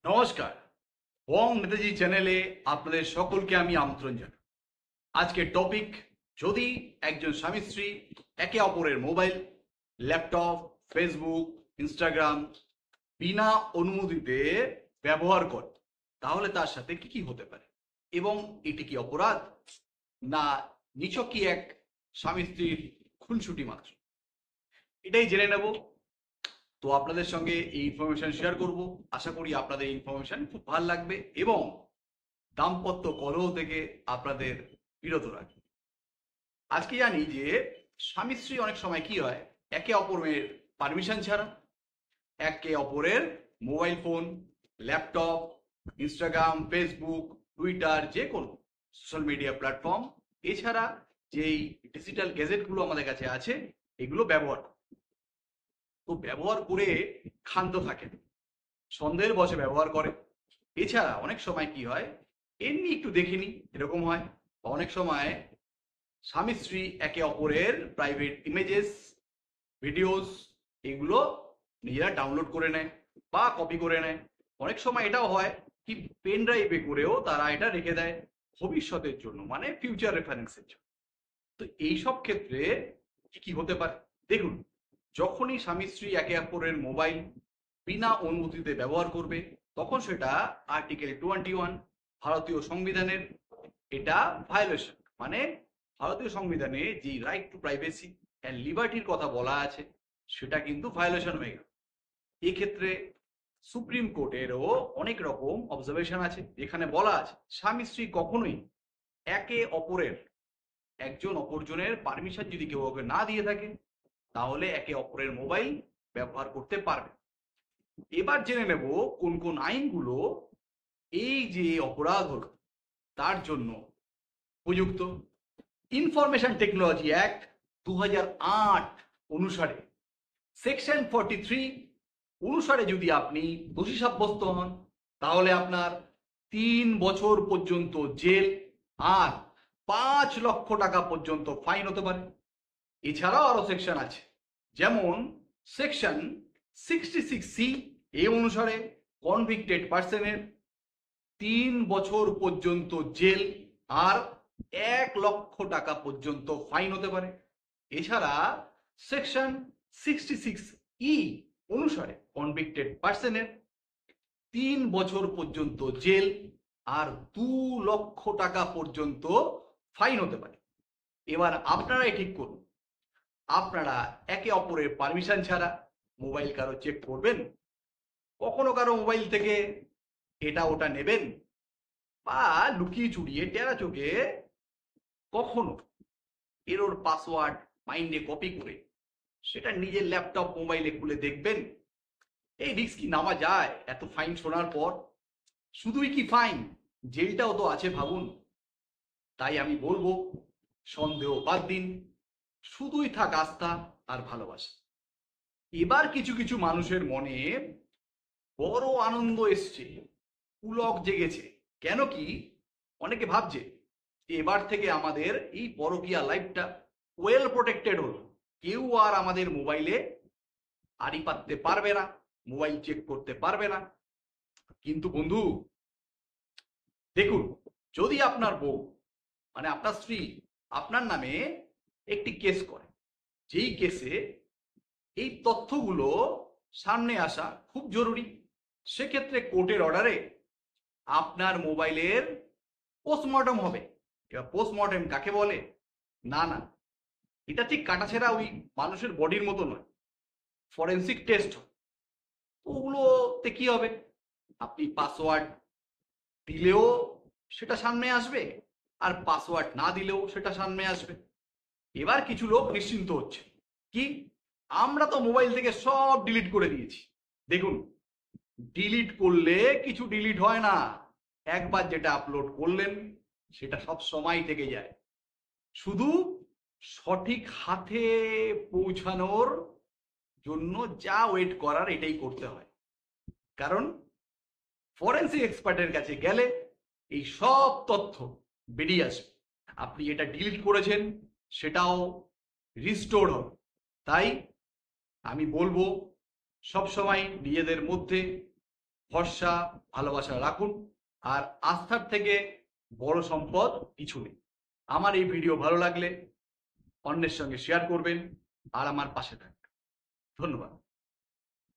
নমস্কার। বং নেতাজি চ্যানেলে আপনাদের সকলকে আমি আমন্ত্রণ জানাই। আজকের টপিক, যদি একজন স্বামী স্ত্রী একে অপরের মোবাইল, ল্যাপটপ, ফেসবুক, ইনস্টাগ্রাম বিনা অনুমতিতে ব্যবহার করে, তাহলে তার সাথে কি কি হতে পারে এবং এটি কি অপরাধ, না নিছকই এক স্বামী স্ত্রীর খুনসুটি মাত্র, এটাই জেনে নেব। তো আপনাদের সঙ্গে এই ইনফরমেশন শেয়ার করব। আশা করি আপনাদের ইনফরমেশন খুব ভালো লাগবে এবং দাম্পত্য কলহ থেকে আপনাদের বিরত রাখবে। আজকে জানি যে স্বামী স্ত্রী অনেক সময় কি হয়, একে অপরের পারমিশন ছাড়া একে অপরের mobile phone, laptop, Instagram, Facebook, Twitter, যে কোনো সোশ্যাল মিডিয়া প্ল্যাটফর্ম, এছাড়া যেই ডিজিটাল গ্যাজেটগুলো আমাদের কাছে আছে, এগুলো ব্যবহার করে। তো ব্যবহার করে ক্ষান্ত থাকে, সন্দেহের বশে ব্যবহার করে। এছাড়া অনেক সময় কি হয়, এমনি একটু দেখে নি এরকম হয়, বা অনেক সময় স্বামী স্ত্রী একে অপরের প্রাইভেট ইমেজেস, ভিডিওস, এগুলো নিজেরা ডাউনলোড করে নেয় বা কপি করে নেয়। অনেক সময় এটাও হয় কি, পেন ড্রাইভে করেও তারা এটা রেখে দেয় ভবিষ্যতের জন্য, মানে ফিউচার রেফারেন্সের জন্য। তো এইসব ক্ষেত্রে কি কি হতে পারে দেখুন। যখনই স্বামী স্ত্রী একে অপরের মোবাইল বিনা অনুমতিতে ব্যবহার করবে, তখন সেটা আর্টিকেল 21 ভারতীয় সংবিধানের এটা ভায়োলেশন, মানে ভারতীয় সংবিধানে যে রাইট টু প্রাইভেসি অ্যান্ড লিবার্টির কথা বলা আছে, সেটা কিন্তু ভায়োলেশন হয়ে গেল। এক্ষেত্রে সুপ্রিম কোর্টেরও অনেক রকম অবজারভেশন আছে, যেখানে বলা আছে স্বামী স্ত্রী কখনোই একে অপরের, একজন অপরজনের পারমিশন যদি কেউ ওকে না দিয়ে থাকে, তাহলে একে অপরের মোবাইল ব্যবহার করতে পারবে। এবার জেনে নেব কোন কোন আইনগুলো এই যে অপরাধ হলো তার জন্য উপযুক্ত। ইনফরমেশন টেকনোলজি অ্যাক্ট 2008 অনুসারে সেকশন 43 অনুসারে যদি আপনি দোষী সাব্যস্ত হন, তাহলে আপনার 3 বছর পর্যন্ত জেল আর 5 লক্ষ টাকা পর্যন্ত ফাইন হতে পারে। এছাড়াও আরো সেকশন আছে, যেমন সেকশন 66C এ অনুসারে কনভিক্টেড পার্সনের 3 বছর পর্যন্ত জেল আর 1 লক্ষ টাকা পর্যন্ত ফাইন হতে পারে। এছাড়া সেকশন 66E অনুসারে কনভিক্টেড পার্সনের 3 বছর পর্যন্ত জেল আর 2 লক্ষ টাকা পর্যন্ত ফাইন হতে পারে। এবার আপনারাই ঠিক করুন, আপনারা একে অপরের পারমিশন ছাড়া মোবাইল কারো চেক করবেন? কখনো কারো মোবাইল থেকে এটা ওটা নেবেন? বা লুকিয়ে চুরিয়ে টেরা চোখে কখনো এরোর পাসওয়ার্ড মাইন্ডে কপি করে সেটা নিজের ল্যাপটপ মোবাইলে খুলে দেখবেন? এই রিস্ক কি নেওয়া যায় এত ফাইন শোনার পর? শুধুই কি ফাইন, জেলটাও তো আছে ভাবুন। তাই আমি বলবো, সন্দেহ বাদ দিন, শুধুই থাক আস্থা আর ভালোবাসা। এবার কিছু কিছু মানুষের মনে বড় আনন্দ এসছে, পুলক জেগেছে। কেন কি, অনেকে ভাবছে এবার থেকে আমাদের এই পরকীয়া লাইফটা ওয়েল প্রোটেক্টেড হলো, কেউ আর আমাদের মোবাইলে আড়ি পাততে পারবে না, মোবাইল চেক করতে পারবে না। কিন্তু বন্ধু দেখুন, যদি আপনার বউ, মানে আপনার স্ত্রী, আপনার নামে একটি কেস করে, যেই কেসে এই তথ্যগুলো সামনে আসা খুব জরুরি, সেক্ষেত্রে কোর্টের অর্ডারে আপনার মোবাইলের পোস্টমর্টম হবে। এবার পোস্টমর্টম কাকে বলে? না না, এটা ঠিক কাটাছেঁড়া ওই মানুষের বডির মতো নয়, ফরেন্সিক টেস্ট। ওগুলোতে কি হবে, আপনি পাসওয়ার্ড দিলেও সেটা সামনে আসবে, আর পাসওয়ার্ড না দিলেও সেটা সামনে আসবে। এবার কিছু লোক নিশ্চিন্ত হচ্ছে, কি আমরা তো মোবাইল থেকে সব ডিলিট করে দিয়েছি। দেখুন, ডিলিট করলে কিছু ডিলিট হয় না, একবার যেটা আপলোড করলেন সেটা সব সময় থেকে যায়। শুধু সঠিক হাতে পৌঁছানোর জন্য যা ওয়েট করার এটাই করতে হয়। কারণ ফরেন্সিক এক্সপার্টের কাছে গেলে এই সব তথ্য বেরিয়ে আসবে, আপনি এটা ডিলিট করেছেন সেটাও রিস্টোর হবে। তাই আমি বলবো, সব সময় নিজেদের মধ্যে ভরসা ভালোবাসা রাখুন। আর আস্থার থেকে বড় সম্পদ কিছু নেই। আমার এই ভিডিও ভালো লাগলে অন্যের সঙ্গে শেয়ার করবেন আর আমার পাশে থাকবেন। ধন্যবাদ।